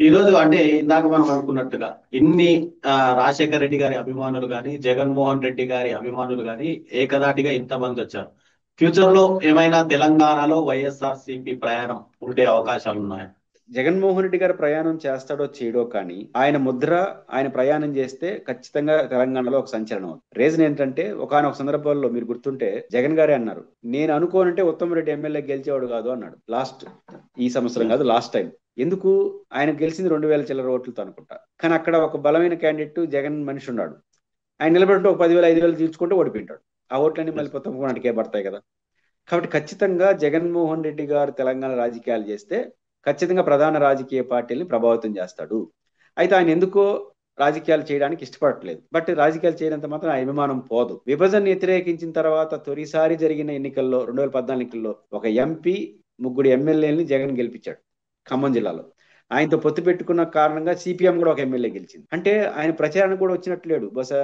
ఈ రోజు అంటే ఇందాక మనం అనుకున్నట్టుగా ఇన్ని రాజశేఖర రెడ్డి గారి అభిమానులు కానీ జగన్మోహన్ రెడ్డి గారి అభిమానులు కానీ ఏకదాటిగా ఇంతమంది వచ్చారు. ఫ్యూచర్ లో ఏమైనా తెలంగాణలో వైఎస్ఆర్ సిపి ప్రయాణం ఉండే అవకాశాలు ఉన్నాయా? జగన్మోహన్ రెడ్డి గారు ప్రయాణం చేస్తాడో చేయడో కానీ ఆయన ముద్ర, ఆయన ప్రయాణం చేస్తే ఖచ్చితంగా తెలంగాణలో ఒక సంచలనం అవుతుంది. రీజన్ ఏంటంటే ఒకానొక సందర్భాల్లో మీరు గుర్తుంటే జగన్ గారే అన్నారు, నేను అనుకోనంటే ఉత్తమ్ రెడ్డి ఎమ్మెల్యే గెలిచేవాడు కాదు అన్నాడు. ఈ సంవత్సరం కాదు, లాస్ట్ టైం. ఎందుకు? ఆయన గెలిచింది 2000 చిల్లర ఓట్లతో అనుకుంటా. కానీ అక్కడ ఒక బలమైన క్యాండిడేట్ జగన్ మనిషి ఉన్నాడు. ఆయన నిలబడి ఒక 10,000 5,000 తీర్చుకుంటే ఓడిపోయింటాడు. ఆ ఓట్లన్నీ మళ్ళీ ఉత్తమ్ కుమార్కే పడతాయి కదా. కాబట్టి ఖచ్చితంగా జగన్మోహన్ రెడ్డి గారు తెలంగాణ రాజకీయాలు చేస్తే ఖచ్చితంగా ప్రధాన రాజకీయ పార్టీల్ని ప్రభావితం చేస్తాడు. అయితే ఆయన ఎందుకో రాజకీయాలు చేయడానికి ఇష్టపడట్లేదు. బట్ రాజకీయాలు చేయనంత మాత్రం ఆ అభిమానం పోదు. విభజన వ్యతిరేకించిన తర్వాత తొలిసారి జరిగిన ఎన్నికల్లో 2014 ఎన్నికల్లో ఒక ఎంపీ, ముగ్గురు ఎమ్మెల్యేలని జగన్ గెలిపించాడు ఖమ్మం జిల్లాలో. ఆయనతో పొత్తు పెట్టుకున్న కారణంగా సిపిఎం కూడా ఒక ఎమ్మెల్యే గెలిచింది. అంటే ఆయన ప్రచారానికి కూడా వచ్చినట్లేడు. బహుశా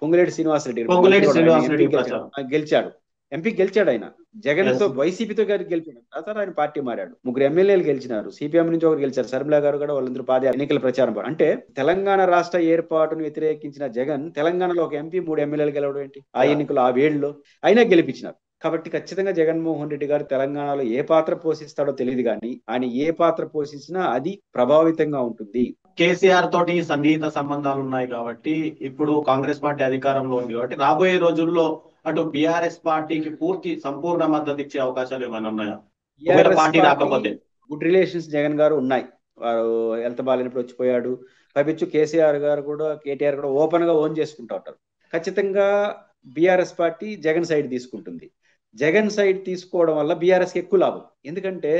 పొంగులేటి శ్రీనివాసరెడ్డి మంత్రి పొంగులేటి కూడా ఆయన శ్రీనివాస్ ఎంపీ రెడ్డి ప్రచారం. గెలిచాడు. ఎంపీ గెలిచాడు ఆయన. జగన్ తో Yes. వైసీపీతో గారు గెలిచాడు. ఆ తర్వాత ఆయన పార్టీ మారాడు. ముగ్గురు ఎమ్మెల్యేలు గెలిచినారు. సిపిఎం నుంచి ఒకరు గెలిచారు. శర్మిలా గారు కూడా వాళ్ళందరూ ఎన్నికల ప్రచారం అంటే తెలంగాణ రాష్ట్ర ఏర్పాటును వ్యతిరేకించిన జగన్ తెలంగాణలో ఒక ఎంపీ, 3 ఎమ్మెల్యేలు గెలవడం ఏంటి ఆ ఎన్నికలు, ఆ వేళ్ళలో అయినా గెలిపించినారు. కాబట్టి ఖచ్చితంగా జగన్మోహన్ రెడ్డి గారు తెలంగాణలో ఏ పాత్ర పోషిస్తాడో తెలియదు కానీ ఆయన ఏ పాత్ర పోషించినా అది ప్రభావితంగా ఉంటుంది. కేసీఆర్ తోటి సన్నిహిత సంబంధాలు ఉన్నాయి కాబట్టి ఇప్పుడు కాంగ్రెస్ పార్టీ అధికారంలో ఉంది కాబట్టి రాబోయే రోజుల్లో అటు బీఆర్ఎస్ పార్టీకి సంపూర్ణ మద్దతు ఇచ్చే అవకాశాలు ఏమైనా ఉన్నాయా? ఒకవేళ టిఆర్ఎస్ పార్టీ పార్టీ రాకపోతే. గుడ్ రిలేషన్స్ జగన్ గారు ఉన్నాయి. వారు హెల్త్ బాగాలేనప్పుడు వచ్చిపోయాడు. పైపించు కేసీఆర్ గారు కూడా, కేటీఆర్ కూడా ఓపెన్ గా ఓన్ చేసుకుంటూ ఉంటారు. ఖచ్చితంగా బీఆర్ఎస్ పార్టీ జగన్ సైడ్ తీసుకుంటుంది. జగన్ సైడ్ తీసుకోవడం వల్ల బీఆర్ఎస్ కి ఎక్కువ లాభం. ఎందుకంటే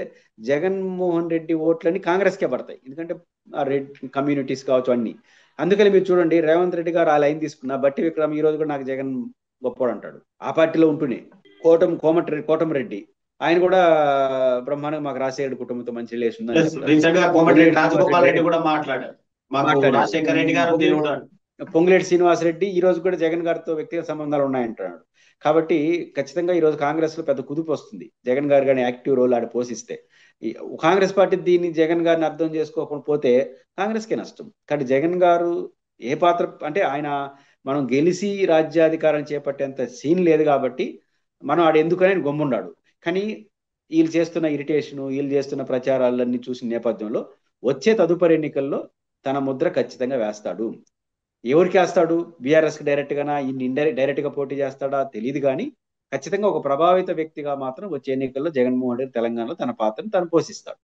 జగన్మోహన్ రెడ్డి ఓట్లని కాంగ్రెస్ కే పడతాయి. ఎందుకంటే ఆ రెడ్ కమ్యూనిటీస్ కావచ్చు అన్ని. అందుకని మీరు చూడండి, రేవంత్ రెడ్డి గారు ఆ లైన్ తీసుకున్న బట్టి విక్రమ్ ఈ రోజు కూడా నాకు జగన్ గొప్పోడు అంటాడు. ఆ పార్టీలో ఉంటూనే కోటమిరెడ్డి ఆయన కూడా బ్రహ్మాండంగా మాకు రాజశేఖర కుటుంబంతో మంచి రిలేషన్ ఉందని చెప్తారు. రీసెంట్ గా కోమటిరెడ్డి పొంగులేటి రాజగోపాల్ శ్రీనివాసరెడ్డి రెడ్డి కూడా మాట్లాడారు, మాకు మాట్లాడాడు. రాజశేఖర రెడ్డి గారు దేవుడు అని. పొంగులేటి శ్రీనివాసరెడ్డి ఈ రోజు కూడా జగన్ గారితో వ్యక్తిగత సంబంధాలు ఉన్నాయంటున్నాడు. కాబట్టి ఖచ్చితంగా ఈ రోజు కాంగ్రెస్ లో పెద్ద కుదుపు వస్తుంది జగన్ గారు కానీ యాక్టివ్ రోల్ ఆడ పోషిస్తే. ఈ కాంగ్రెస్ పార్టీ దీన్ని జగన్ గారిని అర్థం చేసుకోకుండా పోతే కాంగ్రెస్ కే నష్టం. కాబట్టి జగన్ గారు ఏ పాత్ర అంటే ఆయన మనం గెలిచి రాజ్యాధికారం చేపట్టేంత సీన్ లేదు కాబట్టి మనం ఆడు ఎందుకని గమ్మున్నాడు. కానీ వీళ్ళు చేస్తున్న ఇరిటేషను, వీళ్ళు చేస్తున్న ప్రచారాలన్నీ చూసిన నేపథ్యంలో వచ్చే తదుపరి ఎన్నికల్లో తన ముద్ర ఖచ్చితంగా వేస్తాడు. ఎవరికి వేస్తాడు? బీఆర్ఎస్ కి డైరెక్ట్ గానా, డైరెక్ట్ గా పోటీ చేస్తాడా తెలియదు కానీ ఖచ్చితంగా ఒక ప్రభావిత వ్యక్తిగా మాత్రం వచ్చే ఎన్నికల్లో జగన్మోహన్ రెడ్డి తెలంగాణలో తన పాత్రను తను పోషిస్తాడు.